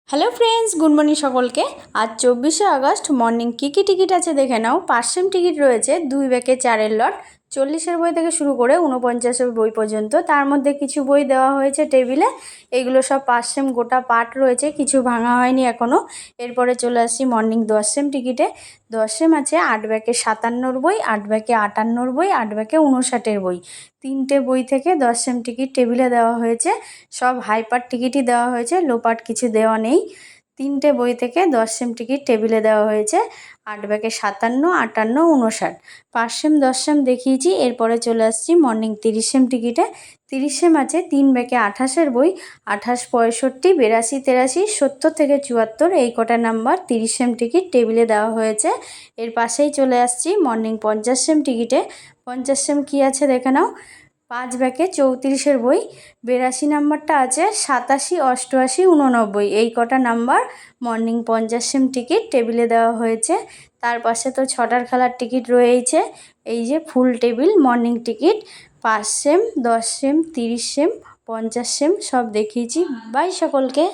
Hello friends, good morning সকলকে। আজ 24শে August. Morning কী কী ticket আছে দেখে নাও। 5 সেম টিকিট রয়েছে, 2 ব্যাকে 4-এর লট। 40-এর বই থেকে শুরু করে 49-এর বই পর্যন্ত। তার মধ্যে কিছু বই দেওয়া হয়েছে টেবিলে। এগুলো সব 5 সেম গোটা পার্ট রয়েছে, কিছু ভাঙা হয়নি এখনও। এরপরে চলে আসছি মর্নিং 10 সেম টিকিটে। 10 সেম আছে 8 ব্যাকে 57-র বই, 8 ব্যাকে 58-র বই, 8 ব্যাকে 59-এর বই। 3টে বই থেকে 10 সেম টিকিট টেবিলে দেওয়া হয়েছে। সব হাইপার টিকিটই দেওয়া হয়েছে, লোপাট কিছু দেওয়া নেই। 3টে বই থেকে 10 সেম টিকিট টেবিলে দেওয়া হয়েছে। 8 ব্যাকে 57, 58, 59। 5 সেম 10 সেম দেখিয়েছি। এরপরে চলে আসছি মর্নিং 30 সেম টিকিটে। 30 সেম আছে 3 ব্যাকে 28-এর বই, 28, 65, 82, 83, 70 থেকে 74 এই কটা নাম্বার 30 সেম টিকিট টেবিলে দেওয়া হয়েছে। এর পাশেই চলে আসছি মর্নিং 50 সেম টিকিটে। 50 সেম কী আছে দেখে নাও। 5 ব্যাকে 34-এর বই, 82 নাম্বারটা আছে, 87, 88, 89 এই কটা নাম্বার মর্নিং 50 সেম টিকিট টেবিলে দেওয়া হয়েছে। তার পাশে তো 6টার খেলার টিকিট রয়েছে। এই যে full table morning ticket. 5 same, 10 same, 30 same, 50 same সব দেখিয়েছি। বাই সকলকে।